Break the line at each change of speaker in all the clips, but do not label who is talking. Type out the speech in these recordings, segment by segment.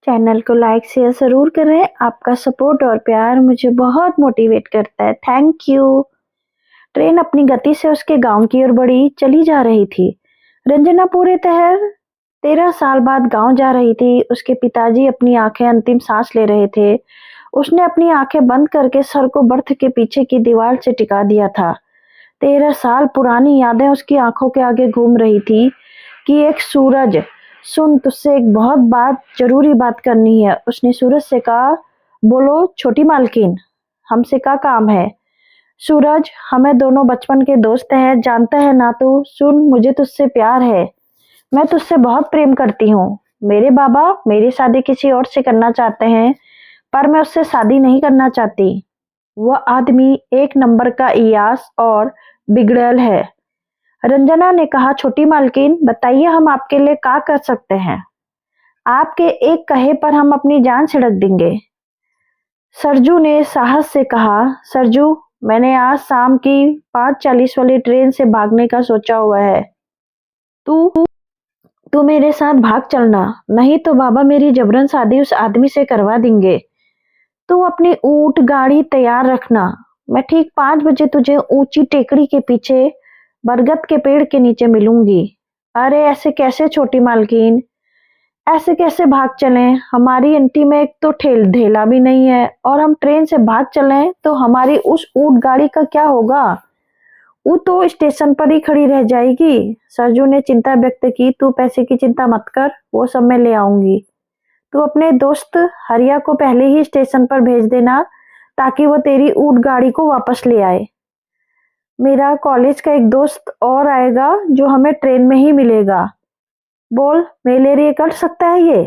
Channel को like share ज़रूर करें। आपका सपोर्ट और प्यार मुझे बहुत मोटिवेट करता है। Thank you. ट्रेन अपनी गति से उसके गांव की ओर बढ़ी चली जा रही थी। रंजना पूरे 13 साल बाद गांव जा रही थी। उसके पिताजी अपनी आंखें अंतिम सांस ले रहे थे। उसने अपनी आंखें बंद करके सर को बर्थ के पीछे की दीवार से टिका दिया था। 13 साल पुरानी यादें उसकी आंखों के आगे घूम रही थी कि एक सूरज, सुन तुझसे एक बहुत जरूरी बात करनी है। उसने सूरज से कहा, बोलो छोटी मालकिन, हमसे क्या काम है? सूरज, हमें दोनों बचपन के दोस्त हैं, जानता है ना तू? सुन, मुझे तुझसे प्यार है। मैं तुझसे बहुत प्रेम करती हूँ। मेरे बाबा मेरी शादी किसी और से करना चाहते हैं, पर मैं उससे शादी नहीं करना चाहती। वह आदमी एक नंबर का इयास और बिगड़ैल है। रंजना ने कहा, छोटी मालकिन बताइए, हम आपके लिए क्या कर सकते हैं? आपके एक कहे पर हम अपनी जान छिड़क देंगे। सरजू ने साहस से कहा, सरजू, मैंने आज शाम की 5:40 वाली ट्रेन से भागने का सोचा हुआ है। तू तू मेरे साथ भाग चलना, नहीं तो बाबा मेरी जबरन शादी उस आदमी से करवा देंगे। तू अपनी ऊंट गाड़ी तैयार रखना। मैं ठीक 5 बजे तुझे ऊंची टेकड़ी के पीछे बरगद के पेड़ के नीचे मिलूंगी। अरे ऐसे कैसे छोटी मालकिन, ऐसे कैसे भाग चलें? हमारी एंटी में एक तो ठेल ढेला भी नहीं है, और हम ट्रेन से भाग चलें तो हमारी उस ऊंट गाड़ी का क्या होगा? वो तो स्टेशन पर ही खड़ी रह जाएगी। सरजू ने चिंता व्यक्त की। तू पैसे की चिंता मत कर, वो सब मैं ले आऊंगी। तू अपने दोस्त हरिया को पहले ही स्टेशन पर भेज देना, ताकि वो तेरी ऊंट गाड़ी को वापस ले आए। मेरा कॉलेज का एक दोस्त और आएगा जो हमें ट्रेन में ही मिलेगा। बोल, मेरे लिए कर सकता है ये?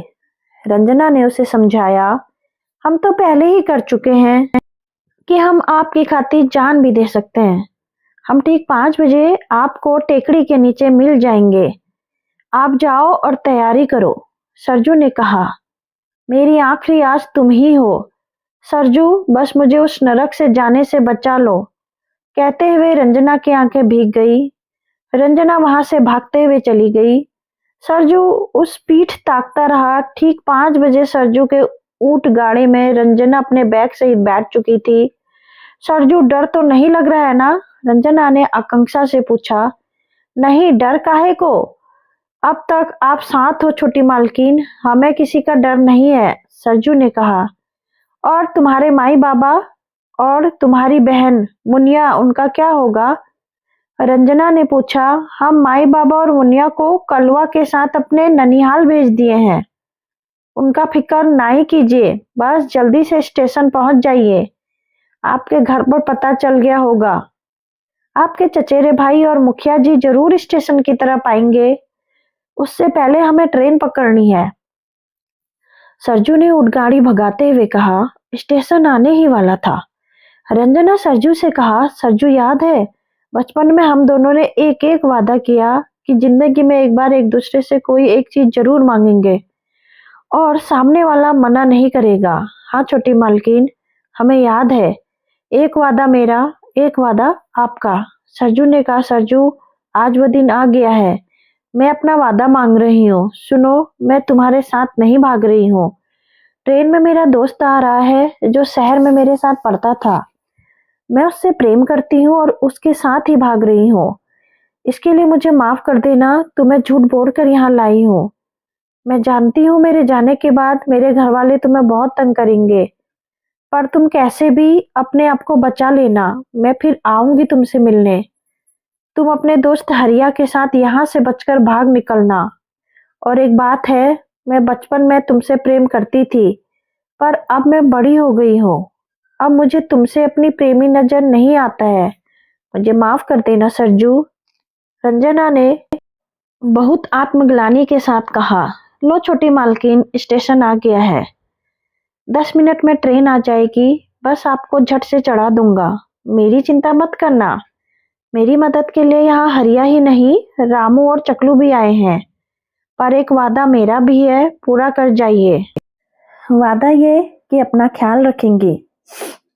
रंजना ने उसे समझाया, हम तो पहले ही कर चुके हैं कि हम आपकी खातिर जान भी दे सकते हैं। हम ठीक 5 बजे आपको टेकड़ी के नीचे मिल जाएंगे। आप जाओ और तैयारी करो। सरजू ने कहा, मेरी आखिरी आस तुम ही हो सरजू, बस मुझे उस नरक से जाने से बचा लो। कहते हुए रंजना की आंखें भीग गई। रंजना वहां से भागते हुए चली गई। सरजू उस पीठ ताकता रहा। ठीक 5 बजे सरजू के ऊंट गाड़ी में रंजना अपने बैग सहित बैठ चुकी थी। सरजू, डर तो नहीं लग रहा है ना? रंजना ने आकांक्षा से पूछा। नहीं, डर काहे को? अब तक आप साथ हो छोटी मालकिन, हमें किसी का डर नहीं है, सरजू ने कहा। और तुम्हारे माई बाबा और तुम्हारी बहन मुनिया, उनका क्या होगा? रंजना ने पूछा। हम माई बाबा और मुनिया को कलवा के साथ अपने ननिहाल भेज दिए हैं। उनका फिक्र नहीं कीजिए, बस जल्दी से स्टेशन पहुंच जाइए। आपके घर पर पता चल गया होगा। आपके चचेरे भाई और मुखिया जी जरूर स्टेशन की तरफ आएंगे। उससे पहले हमें ट्रेन पकड़नी है। सरजू ने उड़गाड़ी भगाते हुए कहा। स्टेशन आने ही वाला था। रंजना सरजू से कहा, सरजू याद है बचपन में हम दोनों ने एक एक वादा किया कि जिंदगी में एक बार एक दूसरे से कोई एक चीज जरूर मांगेंगे और सामने वाला मना नहीं करेगा। हाँ छोटी मालकिन, हमें याद है। एक वादा मेरा, एक वादा आपका। सरजू ने कहा, सरजू आज वो दिन आ गया है। मैं अपना वादा मांग रही हूँ। सुनो, मैं तुम्हारे साथ नहीं भाग रही हूँ। ट्रेन में मेरा दोस्त आ रहा है जो शहर में मेरे साथ पढ़ता था। मैं उससे प्रेम करती हूँ और उसके साथ ही भाग रही हूँ। इसके लिए मुझे माफ कर देना, तुम्हें झूठ बोलकर यहाँ लाई हूँ। मैं जानती हूँ मेरे जाने के बाद मेरे घर वाले तुम्हें बहुत तंग करेंगे, पर तुम कैसे भी अपने आप को बचा लेना। मैं फिर आऊंगी तुमसे मिलने। तुम अपने दोस्त हरिया के साथ यहाँ से बचकर भाग निकलना। और एक बात है, मैं बचपन में तुमसे प्रेम करती थी, पर अब मैं बड़ी हो गई हूँ। अब मुझे तुमसे अपनी प्रेमी नजर नहीं आता है। मुझे माफ कर देना सरजू। रंजना ने बहुत आत्मग्लानि के साथ कहा। लो छोटी मालकिन, स्टेशन आ गया है। 10 मिनट में ट्रेन आ जाएगी। बस आपको झट से चढ़ा दूंगा। मेरी चिंता मत करना। मेरी मदद के लिए यहाँ हरिया ही नहीं, रामू और चकलू भी आए हैं। पर एक वादा मेरा भी है, पूरा कर जाइए। वादा ये कि अपना ख्याल रखेंगी,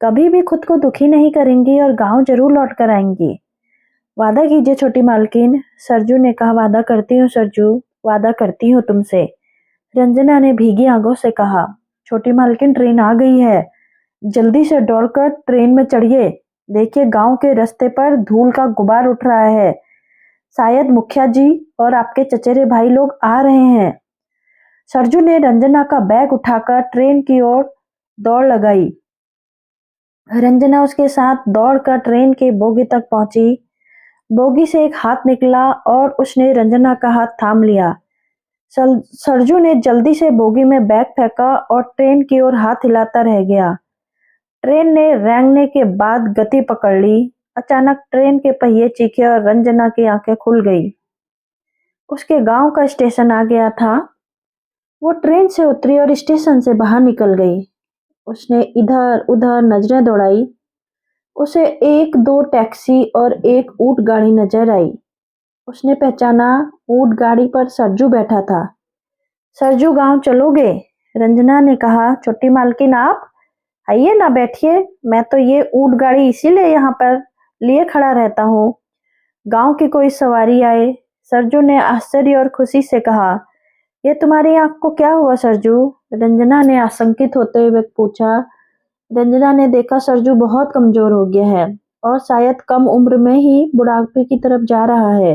कभी भी खुद को दुखी नहीं करेंगी और गांव जरूर लौट कर आएंगी। वादा कीजिए छोटी मालकिन, सरजू ने कहा। वादा करती हूँ सरजू, वादा करती हूँ तुमसे। रंजना ने भीगी आंखों से कहा, छोटी मालकिन ट्रेन आ गई है, जल्दी से दौड़कर ट्रेन में चढ़िए। देखिए गांव के रास्ते पर धूल का गुबार उठ रहा है, शायद मुखिया जी और आपके चचेरे भाई लोग आ रहे हैं। सरजू ने रंजना का बैग उठाकर ट्रेन की ओर दौड़ लगाई। रंजना उसके साथ दौड़कर ट्रेन के बोगी तक पहुंची। बोगी से एक हाथ निकला और उसने रंजना का हाथ थाम लिया। सरजू ने जल्दी से बोगी में बैग फेंका और ट्रेन की ओर हाथ हिलाता रह गया। ट्रेन ने रेंगने के बाद गति पकड़ ली। अचानक ट्रेन के पहिए चीखे और रंजना की आंखें खुल गई। उसके गांव का स्टेशन आ गया था। वो ट्रेन से उतरी और स्टेशन से बाहर निकल गई। उसने इधर उधर नजरें दौड़ाई। उसे एक दो टैक्सी और एक ऊंट गाड़ी नजर आई। उसने पहचाना, ऊंट गाड़ी पर सरजू बैठा था। सरजू गांव चलोगे? रंजना ने कहा। छोटी मालकिन आप आइए ना, बैठिए। मैं तो ये ऊंट गाड़ी इसीलिए यहाँ पर लिए खड़ा रहता हूँ, गांव की कोई सवारी आए। सरजू ने आश्चर्य और खुशी से कहा। ये तुम्हारी आंख को क्या हुआ सरजू? रंजना ने आशंकित होते हुए पूछा। रंजना ने देखा सरजू बहुत कमजोर हो गया है और शायद कम उम्र में ही बुढ़ापे की तरफ जा रहा है।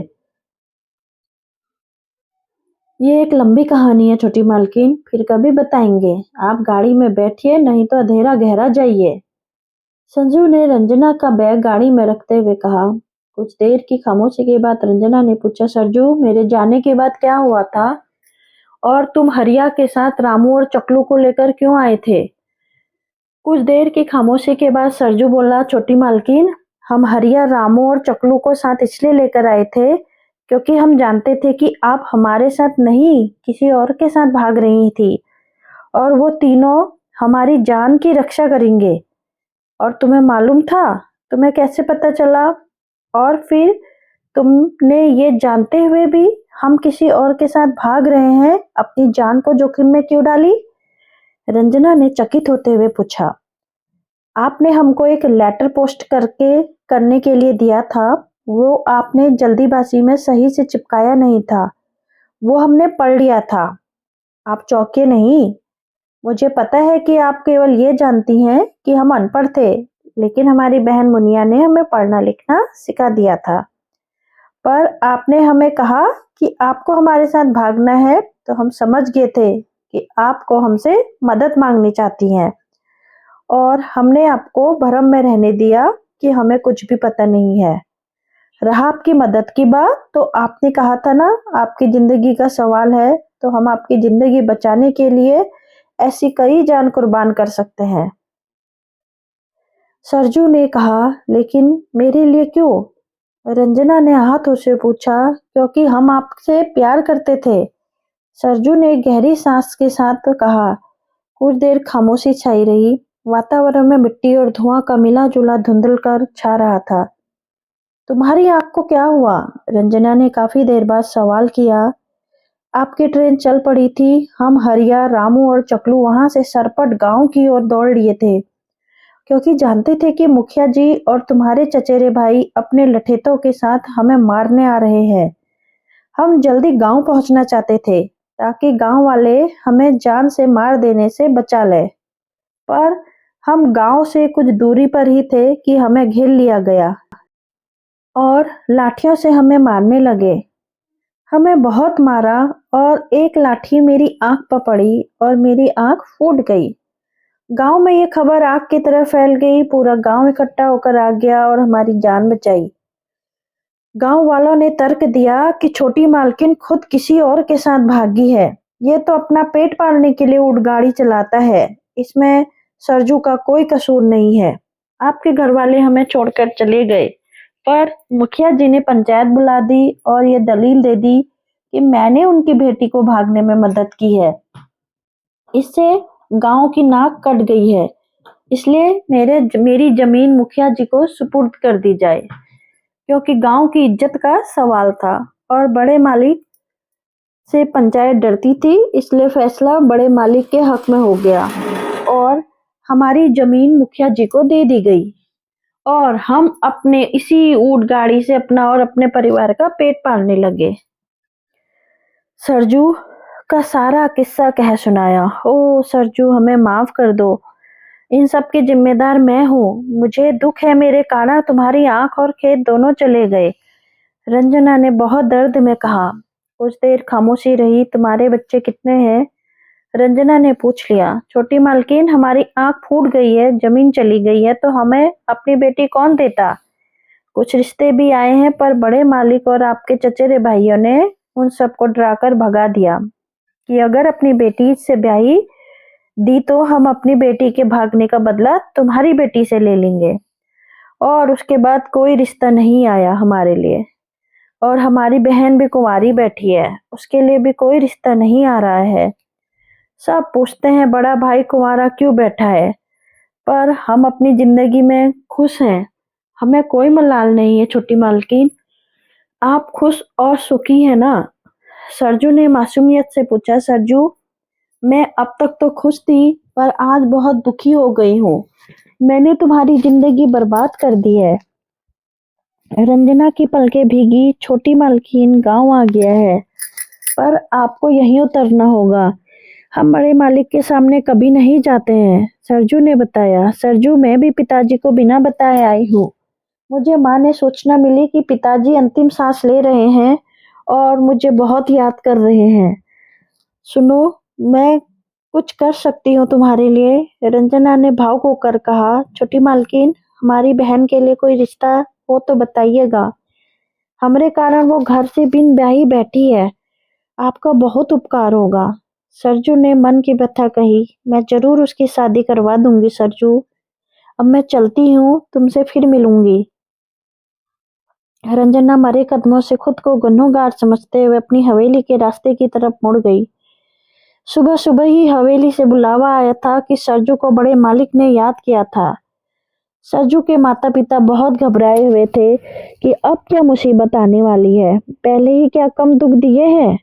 ये एक लंबी कहानी है छोटी मालकिन, फिर कभी बताएंगे। आप गाड़ी में बैठिए, नहीं तो अंधेरा गहरा जाइए। संजू ने रंजना का बैग गाड़ी में रखते हुए कहा। कुछ देर की खामोशी के बाद रंजना ने पूछा, सरजू मेरे जाने के बाद क्या हुआ था और तुम हरिया के साथ रामू और चकलू को लेकर क्यों आए थे? कुछ देर की खामोशी के बाद सरजू बोला, छोटी मालकिन हम हरिया, रामू और चकलू को साथ इसलिए लेकर आए थे क्योंकि हम जानते थे कि आप हमारे साथ नहीं किसी और के साथ भाग रही थी और वो तीनों हमारी जान की रक्षा करेंगे। और तुम्हें मालूम था? तुम्हें कैसे पता चला? और फिर तुमने ये जानते हुए भी हम किसी और के साथ भाग रहे हैं अपनी जान को जोखिम में क्यों डाली? रंजना ने चकित होते हुए पूछा। आपने हमको एक लेटर पोस्ट करने के लिए दिया था, वो आपने जल्दीबाजी में सही से चिपकाया नहीं था, वो हमने पढ़ लिया था। आप चौंके नहीं। मुझे पता है कि आप केवल ये जानती हैं कि हम अनपढ़ थे, लेकिन हमारी बहन मुनिया ने हमें पढ़ना लिखना सिखा दिया था। पर आपने हमें कहा कि आपको हमारे साथ भागना है तो हम समझ गए थे कि आपको हमसे मदद मांगनी चाहती हैं और हमने आपको भरम में रहने दिया कि हमें कुछ भी पता नहीं है। रहा आपकी मदद की बात, तो आपने कहा था ना आपकी जिंदगी का सवाल है, तो हम आपकी जिंदगी बचाने के लिए ऐसी कई जान कुर्बान कर सकते हैं। सरजू ने कहा, लेकिन मेरे लिए क्यों? रंजना ने हाथों से पूछा। क्योंकि हम आपसे प्यार करते थे। सरजू ने गहरी सांस के साथ कहा। कुछ देर खामोशी छाई रही। वातावरण में मिट्टी और धुआं का मिला जुला धुंधलकर छा रहा था। तुम्हारी आंख को क्या हुआ? रंजना ने काफी देर बाद सवाल किया। आपकी ट्रेन चल पड़ी थी। हम हरिया, रामू और चकलू वहां से सरपट गांव की ओर दौड़ लिए थे क्योंकि जानते थे कि मुखिया जी और तुम्हारे चचेरे भाई अपने लठेतों के साथ हमें मारने आ रहे हैं। हम जल्दी गांव पहुंचना चाहते थे ताकि गांव वाले हमें जान से मार देने से बचा ले। पर हम गांव से कुछ दूरी पर ही थे कि हमें घेर लिया गया और लाठियों से हमें मारने लगे। हमें बहुत मारा और एक लाठी मेरी आंख पर पड़ी और मेरी आंख फूट गई। गांव में ये खबर आग की तरह फैल गई। पूरा गांव इकट्ठा होकर आ गया और हमारी जान बचाई। गांव वालों ने तर्क दिया कि छोटी मालकिन खुद किसी और के साथ भागी है। ये तो अपना पेट पालने के लिए ऊंट गाड़ी चलाता है, इसमें सरजू का कोई कसूर नहीं है। आपके घर वाले हमें छोड़कर चले गए, पर मुखिया जी ने पंचायत बुला दी और ये दलील दे दी कि मैंने उनकी बेटी को भागने में मदद की है। इससे गांव की नाक कट गई है, इसलिए मेरी जमीन मुखिया जी को सुपुर्द कर दी जाए, क्योंकि गांव की इज्जत का सवाल था और बड़े मालिक से पंचायत डरती थी, इसलिए फैसला बड़े मालिक के हक में हो गया और हमारी जमीन मुखिया जी को दे दी गई और हम अपने इसी ऊंट गाड़ी से अपना और अपने परिवार का पेट पालने लगे। सरजू का सारा किस्सा कह सुनाया। ओ सरजू, हमें माफ कर दो, इन सब की जिम्मेदार मैं हूँ। मुझे दुख है, मेरे कारण तुम्हारी आंख और खेत दोनों चले गए। रंजना ने बहुत दर्द में कहा। कुछ देर खामोशी रही। तुम्हारे बच्चे कितने हैं? रंजना ने पूछ लिया। छोटी मालकिन, हमारी आंख फूट गई है, जमीन चली गई है, तो हमें अपनी बेटी कौन देता? कुछ रिश्ते भी आए हैं, पर बड़े मालिक और आपके चचेरे भाइयों ने उन सबको डराकर भगा दिया कि अगर अपनी बेटी से ब्याही दी तो हम अपनी बेटी के भागने का बदला तुम्हारी बेटी से ले लेंगे। और उसके बाद कोई रिश्ता नहीं आया हमारे लिए। और हमारी बहन भी कुंवारी बैठी है, उसके लिए भी कोई रिश्ता नहीं आ रहा है। सब पूछते हैं बड़ा भाई कुंवारा क्यों बैठा है, पर हम अपनी जिंदगी में खुश हैं। हमें कोई मलाल नहीं है। छोटी मालकिन, आप खुश और सुखी हैं ना? सरजू ने मासूमियत से पूछा। सरजू, मैं अब तक तो खुश थी, पर आज बहुत दुखी हो गई हूँ। मैंने तुम्हारी जिंदगी बर्बाद कर दी है। रंजना की पलकें भीगी। छोटी मालकिन, गांव आ गया है, पर आपको यहीं उतरना होगा। हम बड़े मालिक के सामने कभी नहीं जाते हैं, सरजू ने बताया। सरजू, मैं भी पिताजी को बिना बताए आई हूँ। मुझे माँ ने सूचना मिली कि पिताजी अंतिम सांस ले रहे हैं और मुझे बहुत याद कर रहे हैं। सुनो, मैं कुछ कर सकती हूँ तुम्हारे लिए, रंजना ने भावुक होकर कहा। छोटी मालकिन, हमारी बहन के लिए कोई रिश्ता हो तो बताइएगा। हमरे कारण वो घर से बिन ब्याही बैठी है, आपका बहुत उपकार होगा। सरजू ने मन की व्यथा कही। मैं जरूर उसकी शादी करवा दूंगी सरजू। अब मैं चलती हूँ, तुमसे फिर मिलूंगी। रंजना मरे कदमों से खुद को गुनहगार समझते हुए अपनी हवेली के रास्ते की तरफ मुड़ गई। सुबह सुबह ही हवेली से बुलावा आया था कि सरजू को बड़े मालिक ने याद किया था। सरजू के माता पिता बहुत घबराए हुए थे कि अब क्या मुसीबत आने वाली है। पहले ही क्या कम दुख दिए हैं।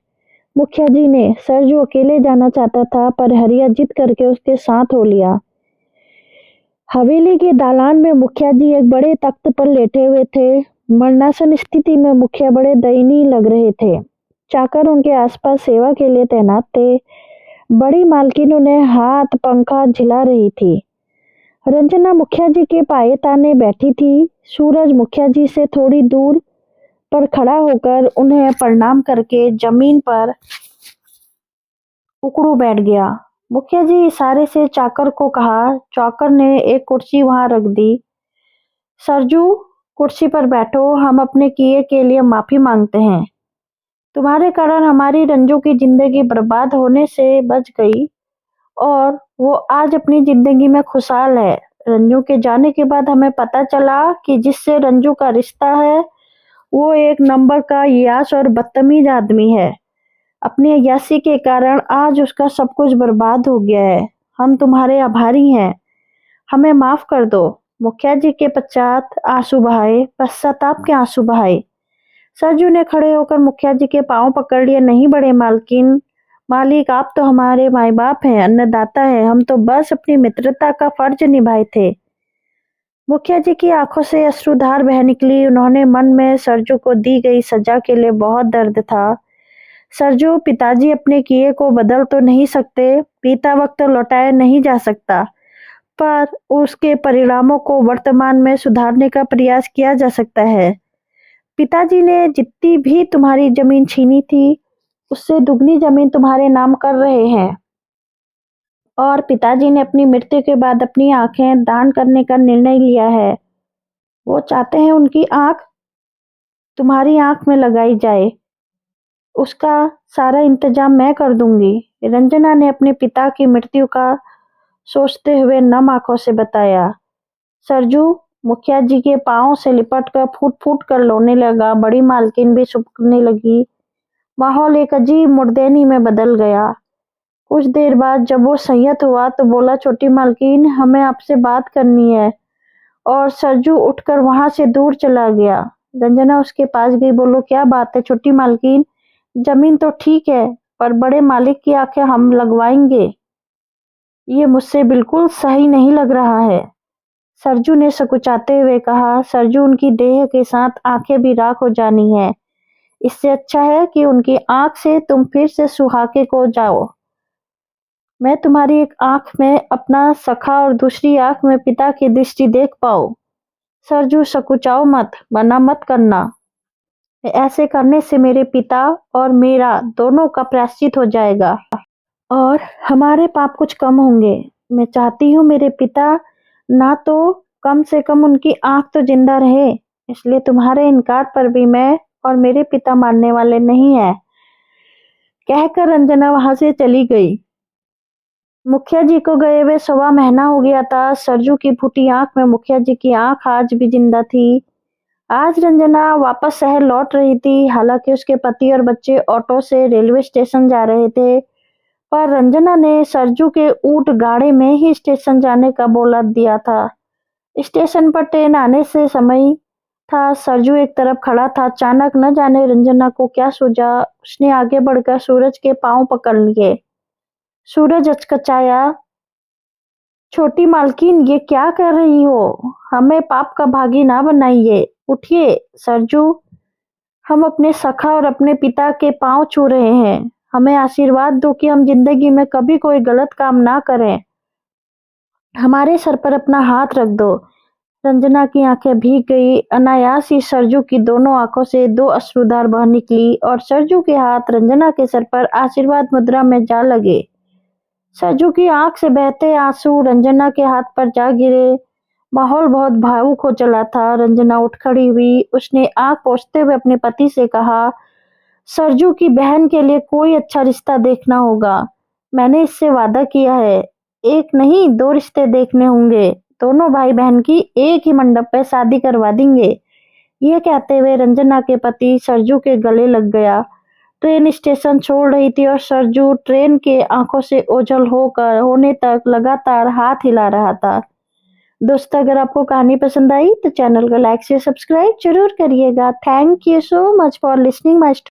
मुखिया जी ने सरजू अकेले जाना चाहता था, पर हरिया जिद करके उसके साथ हो लिया। हवेली के दालान में मुखिया जी एक बड़े तख्त पर लेटे हुए थे। मरणासन स्थिति में मुखिया बड़े दयनीय लग रहे थे। चाकर उनके आसपास सेवा के लिए तैनात थे। बड़ी मालकिन उन्हें हाथ पंखा झिला रही थी। रंजना मुखिया जी के पाये ताने बैठी थी। सूरज मुखिया जी से थोड़ी दूर पर खड़ा होकर उन्हें प्रणाम करके जमीन पर उकड़ू बैठ गया। मुखिया जी इशारे से चाकर को कहा। चाकर ने एक कुर्सी वहां रख दी। सरजू, कुर्सी पर बैठो, हम अपने किए के लिए माफी मांगते हैं। तुम्हारे कारण हमारी रंजू की जिंदगी बर्बाद होने से बच गई और वो आज अपनी जिंदगी में खुशहाल है। रंजू के जाने के बाद हमें पता चला कि जिससे रंजू का रिश्ता है वो एक नंबर का यास और बदतमीज आदमी है। अपनी अय्यासी के कारण आज उसका सब कुछ बर्बाद हो गया है। हम तुम्हारे आभारी हैं, हमें माफ कर दो। मुखिया जी के पश्चात आंसू बहाए, पश्चाताप के आंसू बहाए। सरजू ने खड़े होकर मुखिया जी के पांव पकड़ लिए। नहीं बड़े मालकिन, मालिक, आप तो हमारे माई बाप हैं, अन्नदाता है, हम तो बस अपनी मित्रता का फर्ज निभाए थे। मुखिया जी की आंखों से अश्रुधार बह निकली। उन्होंने मन में सरजू को दी गई सजा के लिए बहुत दर्द था। सरजू, पिताजी अपने किए को बदल तो नहीं सकते, बीता वक्त तो लौटाया नहीं जा सकता, पर उसके परिणामों को वर्तमान में सुधारने का प्रयास किया जा सकता है। पिताजी ने जितनी भी तुम्हारी जमीन छीनी थी, उससे दुगनी जमीन तुम्हारे नाम कर रहे हैं। और पिताजी ने अपनी मृत्यु के बाद अपनी आंखें दान करने का निर्णय लिया है। वो चाहते हैं उनकी आंख तुम्हारी आंख में लगाई जाए। उसका सारा इंतजाम मैं कर दूंगी, रंजना ने अपने पिता की मृत्यु का सोचते हुए नम आंखों से बताया। सरजू मुखिया जी के पांव से लिपट कर फूट फूट कर रोने लगा। बड़ी मालकिन भी सूखने लगी। माहौल एक अजीब मुर्देनी में बदल गया। कुछ देर बाद जब वो संयत हुआ तो बोला, छोटी मालकिन, हमें आपसे बात करनी है। और सरजू उठकर वहां से दूर चला गया। रंजना उसके पास गई। बोलो, क्या बात है छोटी मालकिन? जमीन तो ठीक है, पर बड़े मालिक की आंखें हम लगवाएंगे, ये मुझसे बिल्कुल सही नहीं लग रहा है, सरजू ने सकुचाते हुए कहा। सरजू, उनकी देह के साथ आंखें भी राख हो जानी है। इससे अच्छा है कि उनकी आँख से तुम फिर से सुहाके को जाओ। मैं तुम्हारी एक आँख में अपना सखा और दूसरी आँख में पिता की दृष्टि देख पाऊँ। सरजू सकुचाओ मत, मना मत करना। ऐसे करने से मेरे पिता और मेरा दोनों का प्रायश्चित हो जाएगा और हमारे पाप कुछ कम होंगे। मैं चाहती हूँ मेरे पिता ना तो कम से कम उनकी आँख तो जिंदा रहे, इसलिए तुम्हारे इनकार पर भी मैं और मेरे पिता मानने वाले नहीं हैं। कहकर रंजना वहां से चली गई। मुखिया जी को गए हुए 1.25 महीना हो गया था। सरजू की फूटी आंख में मुखिया जी की आंख आज भी जिंदा थी। आज रंजना वापस शहर लौट रही थी। हालांकि उसके पति और बच्चे ऑटो से रेलवे स्टेशन जा रहे थे, पर रंजना ने सरजू के ऊंट गाड़े में ही स्टेशन जाने का बोला दिया था। स्टेशन पर ट्रेन आने से समय था। सरजू एक तरफ खड़ा था। अचानक न जाने रंजना को क्या सूझा, उसने आगे बढ़कर सूरज के पांव पकड़ लिए। सूरज हचकचाया। छोटी मालकिन, ये क्या कर रही हो? हमें पाप का भागी ना बनाइए। उठिए सरजू, हम अपने सखा और अपने पिता के पांव छू रहे हैं। हमें आशीर्वाद दो कि हम जिंदगी में कभी कोई गलत काम ना करें। हमारे सर पर अपना हाथ रख दो। रंजना की आंखें भीग गई। अनायास ही सरजू की दोनों आंखों से 2 अश्रुधार बह निकली और सरजू के हाथ रंजना के सर पर आशीर्वाद मुद्रा में जा लगे। सरजू की आंख से बहते आंसू रंजना के हाथ पर जा गिरे। माहौल बहुत भावुक हो चला था। रंजना उठ खड़ी हुई। उसने आंख पोंछते हुए अपने पति से कहा, सरजू की बहन के लिए कोई अच्छा रिश्ता देखना होगा। मैंने इससे वादा किया है। 1 नहीं 2 रिश्ते देखने होंगे। दोनों भाई बहन की एक ही मंडप पे शादी करवा देंगे। ये कहते हुए रंजना के पति सरजू के गले लग गया। ट्रेन स्टेशन छोड़ रही थी और सरजू ट्रेन के आंखों से ओझल होने तक लगातार हाथ हिला रहा था। दोस्तों, अगर आपको कहानी पसंद आई तो चैनल को लाइक से सब्सक्राइब जरूर करिएगा। Thank you so much for listening my